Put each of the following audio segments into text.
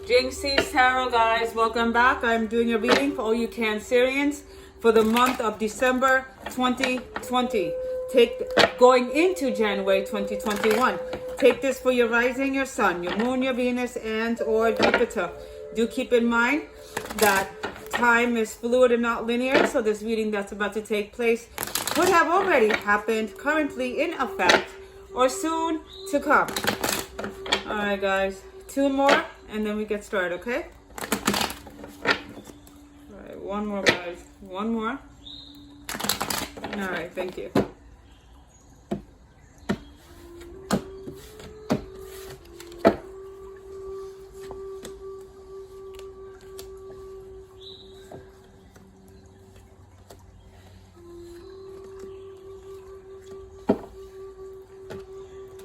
Jinxy Tarot, guys, welcome back. I'm doing a reading for all you Cancerians for the month of December 2020. Going into January 2021. Take this for your rising, your sun, your moon, your Venus, and or Jupiter. Do keep in mind that time is fluid and not linear, so this reading that's about to take place could have already happened, currently in effect, or soon to come. All right, guys, two more and then we get started, okay? All right, one more, guys, one more. All right, thank you.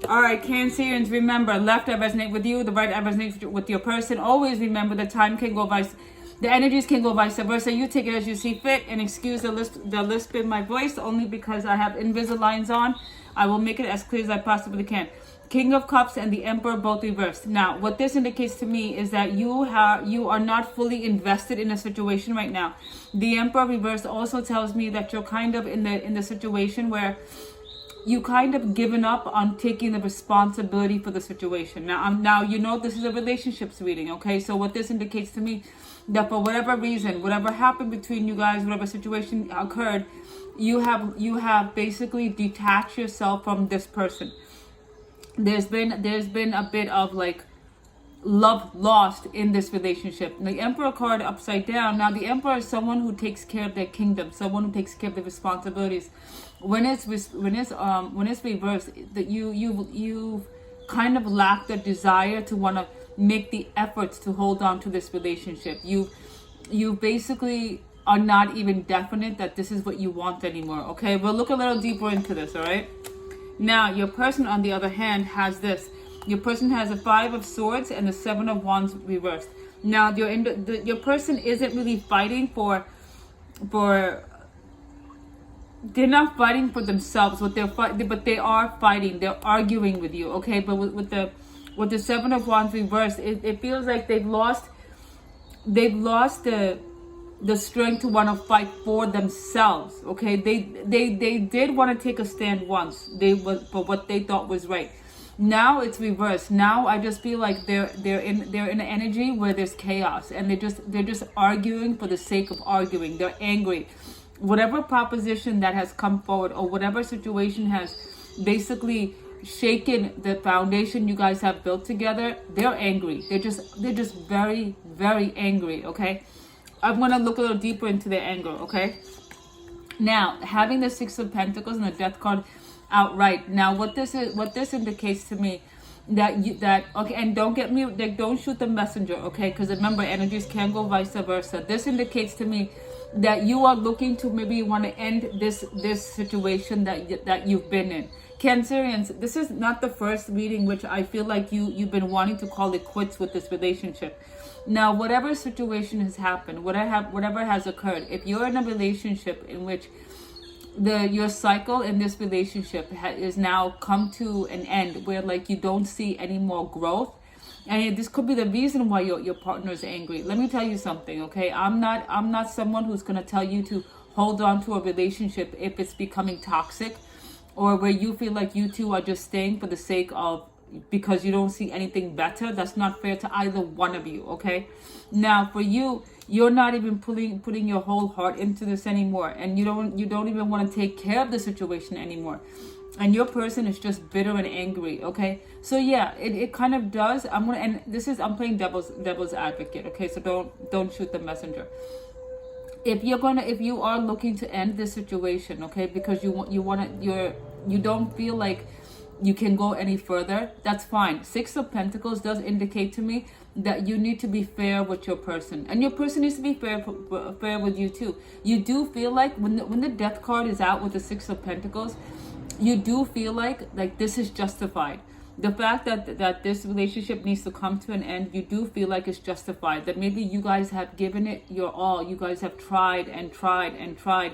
All right, Cancerians, remember, left I resonate with you, the right I resonate with your person. Always remember the energies can go vice versa. You take it as you see fit, and excuse the lisp in my voice only because I have Invisaligns on. I will make it as clear as I possibly can. King of Cups and the Emperor both reversed. Now, what this indicates to me is that you are not fully invested in a situation right now. The Emperor reversed also tells me that you're kind of in the situation where you kind of given up on taking the responsibility for the situation. Now you know this is a relationships reading, okay? So what this indicates to me, that for whatever reason, whatever happened between you guys, whatever situation occurred, you have basically detached yourself from this person. There's been a bit of like love lost in this relationship. The Emperor card upside down. Now the Emperor is someone who takes care of their kingdom, someone who takes care of their responsibilities. When it's reversed, that you kind of lack the desire to want to make the efforts to hold on to this relationship. You basically are not even definite that this is what you want anymore. Okay, we'll look a little deeper into this. All right. Now your person, on the other hand, has this. Your person has a 5 of Swords and the 7 of Wands reversed. Now your person isn't really fighting for. They're not fighting for themselves. But they are fighting. They're arguing with you. Okay, but with the 7 of Wands reversed, it feels like they've lost the strength to want to fight for themselves. Okay, they did want to take a stand once. For what they thought was right. Now it's reversed. Now I just feel like they're in an energy where there's chaos, and they're just arguing for the sake of arguing. They're angry. Whatever proposition that has come forward, or whatever situation has basically shaken the foundation you guys have built together, they're angry. They're just very, very angry. Okay, I'm gonna look a little deeper into their anger. Okay, now having the 6 of Pentacles and the Death card outright. Now what this indicates to me, okay, and don't get me, don't shoot the messenger, okay, because remember, energies can go vice versa. This indicates to me that you are looking to maybe want to end this situation that you've been in. Cancerians, this is not the first reading which I feel like you've been wanting to call it quits with this relationship. Now whatever situation has happened, whatever has occurred, if you're in a relationship in which your cycle in this relationship is now come to an end, where like you don't see any more growth, and this could be the reason why your partner is angry. Let me tell you something, okay? I'm not someone who's going to tell you to hold on to a relationship if it's becoming toxic, or where you feel like you two are just staying for the sake of, because you don't see anything better. That's not fair to either one of you, okay? Now for you, you're not even putting your whole heart into this anymore, and you don't even want to take care of the situation anymore, and your person is just bitter and angry. Okay, so yeah, it kind of does. I'm playing devil's advocate. Okay, so don't shoot the messenger. If you are looking to end this situation, okay, because you don't feel like you can go any further, that's fine. 6 of Pentacles does indicate to me that you need to be fair with your person, and your person needs to be fair with you too. You do feel like when the Death card is out with the 6 of Pentacles, you do feel like this is justified. The fact that this relationship needs to come to an end, you do feel like it's justified. That maybe you guys have given it your all. You guys have tried and tried and tried,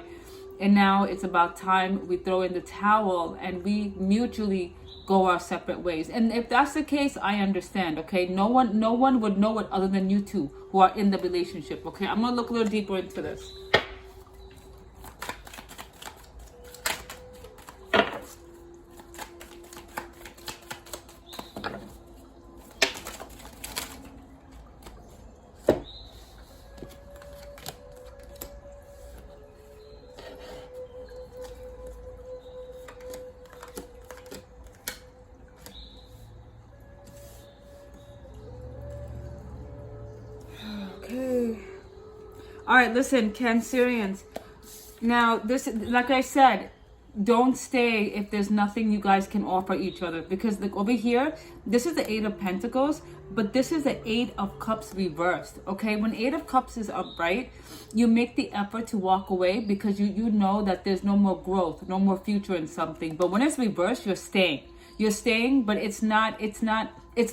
and now it's about time we throw in the towel and we mutually go our separate ways. And if that's the case, I understand, okay? No one would know it other than you two who are in the relationship, okay? I'm gonna look a little deeper into this. Okay. All right, listen, Cancerians. Now, this, like I said, don't stay if there's nothing you guys can offer each other. Because like over here, this is the Eight of Pentacles, but this is the Eight of Cups reversed. Okay, when Eight of Cups is upright, you make the effort to walk away because you know that there's no more growth, no more future in something. But when it's reversed, you're staying. You're staying, but it's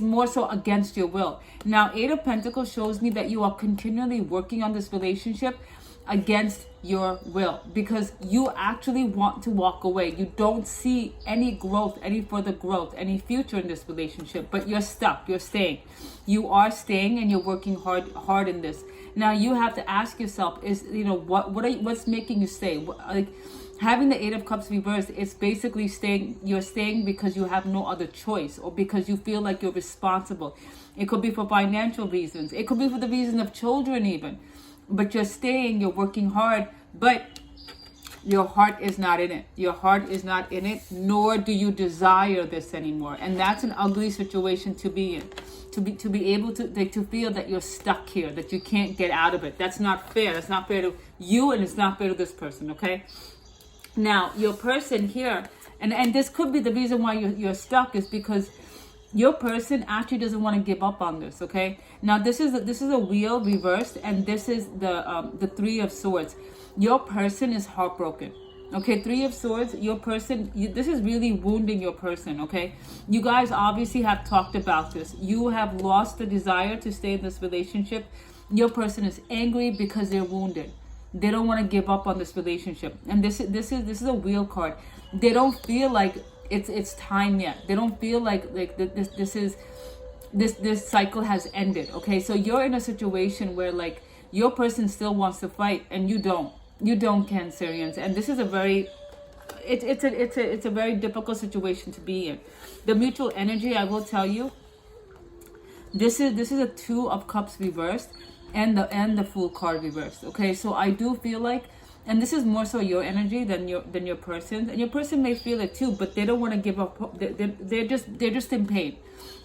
more so against your will. Now, Eight of Pentacles shows me that you are continually working on this relationship against your will because you actually want to walk away. You don't see any growth, any further growth, any future in this relationship, but you're stuck. You're staying. You are staying and you're working hard in this. Now, you have to ask yourself, what's making you stay? Like, having the Eight of Cups reversed, it's basically staying. You're staying because you have no other choice or because you feel like you're responsible. It could be for financial reasons. It could be for the reason of children even. But you're staying, you're working hard, but your heart is not in it. Your heart is not in it, nor do you desire this anymore. And that's an ugly situation to be in. To be able to feel that you're stuck here, that you can't get out of it. That's not fair. That's not fair to you, and it's not fair to this person, okay? Now, your person here, and this could be the reason why you're stuck, is because your person actually doesn't want to give up on this, okay? Now, this is a wheel reversed, and this is the Three of Swords. Your person is heartbroken, okay? Three of Swords, your person, this is really wounding your person, okay? You guys obviously have talked about this. You have lost the desire to stay in this relationship. Your person is angry because they're wounded. They don't want to give up on this relationship. And this is a wheel card. They don't feel like it's time yet. They don't feel like this cycle has ended. Okay, so you're in a situation where like your person still wants to fight and you don't. You don't, Cancerians. And this is a very it's a very difficult situation to be in. The mutual energy, I will tell you, this is a Two of Cups reversed and the Fool card reversed. Okay, so I do feel like, and this is more so your energy than your person's, and your person may feel it too, but they don't want to give up. They're just in pain.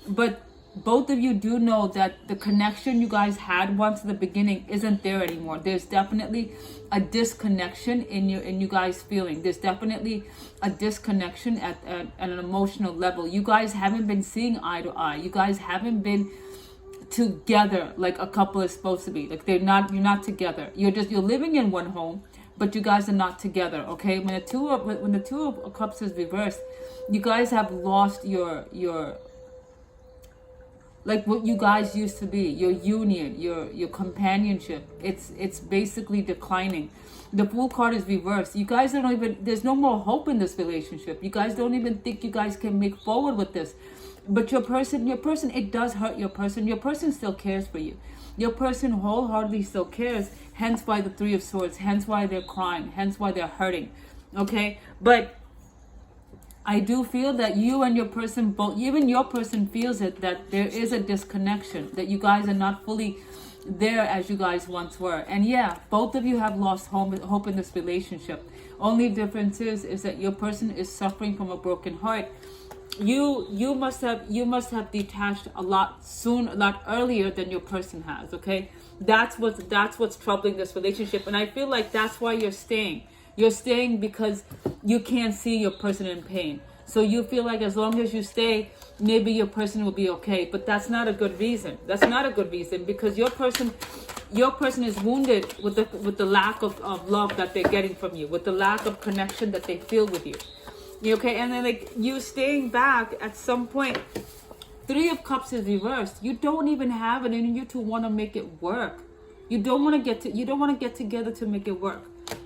But both of you do know that the connection you guys had once in the beginning isn't there anymore. There's definitely a disconnection in you guys feeling. There's definitely a disconnection at an emotional level. You guys haven't been seeing eye to eye. You guys haven't been together like a couple is supposed to be. Like you're not together. You're living in one home, but you guys are not together. Okay, when the Two of Cups is reversed, you guys have lost your like what you guys used to be, your union, your companionship. It's basically declining. The Fool card is reversed. You guys don't even, there's no more hope in this relationship. You guys don't even think you guys can make forward with this. But your person, it does hurt your person. Your person still cares for you. Your person wholeheartedly still cares. Hence why the Three of Swords. Hence why they're crying. Hence why they're hurting. Okay? But I do feel that you and your person both, even your person feels it, that there is a disconnection. That you guys are not fully there as you guys once were. And yeah, both of you have lost hope in this relationship. Only difference is that your person is suffering from a broken heart. You must have detached a lot earlier than your person has. Okay, that's what's troubling this relationship, and I feel like that's why you're staying. You're staying because you can't see your person in pain. So you feel like as long as you stay, maybe your person will be okay. But that's not a good reason. That's not a good reason, because your person is wounded with the lack of love that they're getting from you, with the lack of connection that they feel with you. Okay, and then like you staying back at some point. Three of Cups is reversed. You don't even have it in you to want to make it work. You don't want to get together to make it work.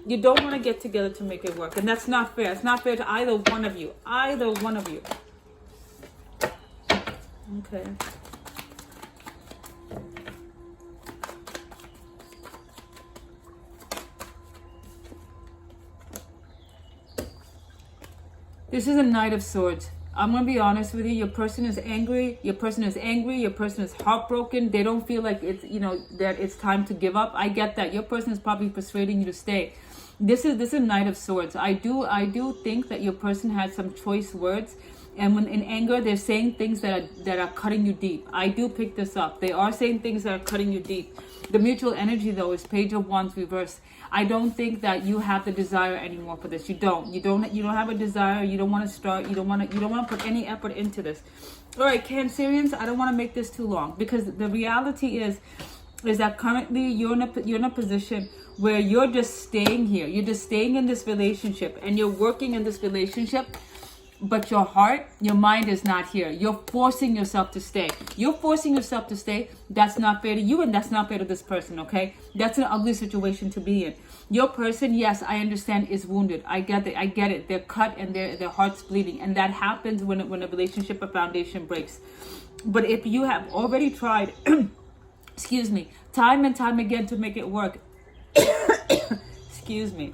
You don't want to get together to make it work. And that's not fair. It's not fair to either one of you. Either one of you. Okay. This is a Knight of Swords. I'm going to be honest with you. Your person is angry. Your person is angry. Your person is heartbroken. They don't feel like it's, that it's time to give up. I get that. Your person is probably persuading you to stay. This is Knight of Swords. I do think that your person has some choice words. And when in anger, they're saying things that are cutting you deep. I do pick this up. They are saying things that are cutting you deep. The mutual energy, though, is Page of Wands reversed. I don't think that you have the desire anymore for this. You don't have a desire. You don't want to start. You don't want to put any effort into this. All right, Cancerians, I don't want to make this too long, because the reality is that currently you're in a position where you're just staying here. You're just staying in this relationship, and you're working in this relationship. But your heart, your mind is not here. You're forcing yourself to stay. You're forcing yourself to stay. That's not fair to you, and that's not fair to this person, okay? That's an ugly situation to be in. Your person, yes, I understand, is wounded. I get it. They're cut and their heart's bleeding. And that happens when a relationship or foundation breaks. But if you have already tried, excuse me, time and time again to make it work, excuse me,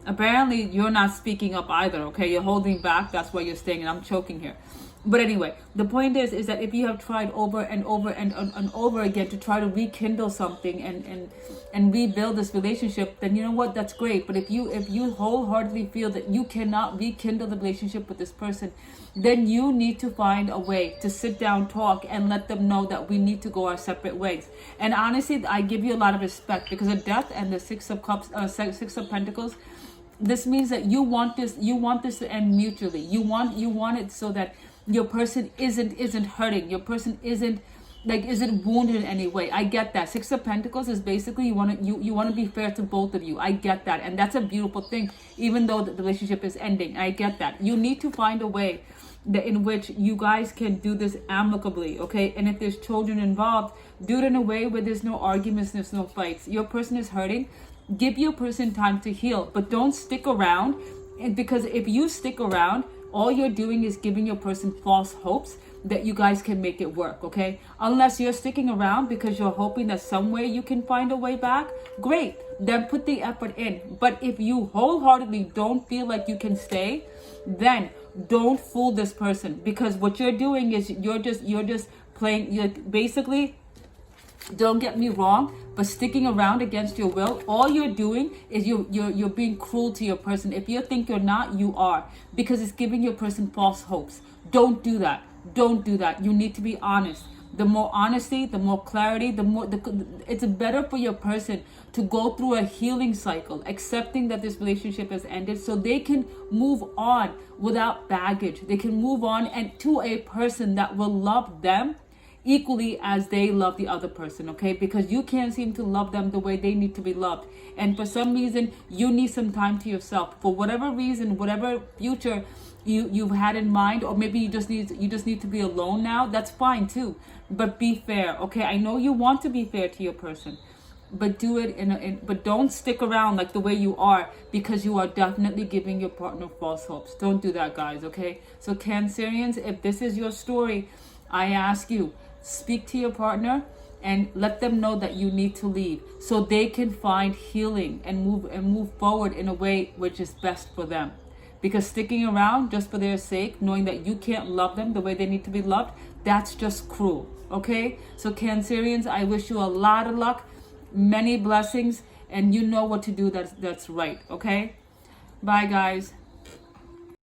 apparently you're not speaking up either, okay? You're holding back. That's why you're staying, and I'm choking here. But anyway, the point is that if you have tried over and over and over again to try to rekindle something and rebuild this relationship, then you know what? That's great. But if you wholeheartedly feel that you cannot rekindle the relationship with this person, then you need to find a way to sit down, talk, and let them know that we need to go our separate ways. And honestly, I give you a lot of respect, because the Death and the Six of Cups, Six of Pentacles, this means that you want this to end mutually. You want it so that your person isn't hurting. Your person isn't wounded in any way. I get that. Six of Pentacles is basically you want to be fair to both of you. I get that, and that's a beautiful thing. Even though the relationship is ending, I get that. You need to find a way in which you guys can do this amicably, okay? And if there's children involved, do it in a way where there's no arguments, there's no fights. Your person is hurting. Give your person time to heal, but don't stick around. And because if you stick around, all you're doing is giving your person false hopes that you guys can make it work, okay? Unless you're sticking around because you're hoping that some way you can find a way back, great, then put the effort in. But if you wholeheartedly don't feel like you can stay, then don't fool this person, because what you're doing is you're just playing. You're basically, don't get me wrong, but sticking around against your will, all you're doing is you're being cruel to your person. If you think you're not, you are, because it's giving your person false hopes. Don't do that. Don't do that. You need to be honest. The more honesty, the more clarity, it's better for your person to go through a healing cycle, accepting that this relationship has ended, so they can move on without baggage. They can move on and to a person that will love them equally as they love the other person, okay? Because you can't seem to love them the way they need to be loved. And for some reason, you need some time to yourself. For whatever reason, whatever future you've had in mind, or maybe you just need to be alone now, that's fine too. But be fair, okay? I know you want to be fair to your person, but do it but don't stick around like the way you are, because you are definitely giving your partner false hopes. Don't do that, guys, okay? So Cancerians, if this is your story, I ask you, speak to your partner and let them know that you need to leave, so they can find healing and move forward in a way which is best for them. Because sticking around just for their sake, knowing that you can't love them the way they need to be loved, that's just cruel, okay? So Cancerians, I wish you a lot of luck, many blessings, and you know what to do that's right, okay? Bye, guys.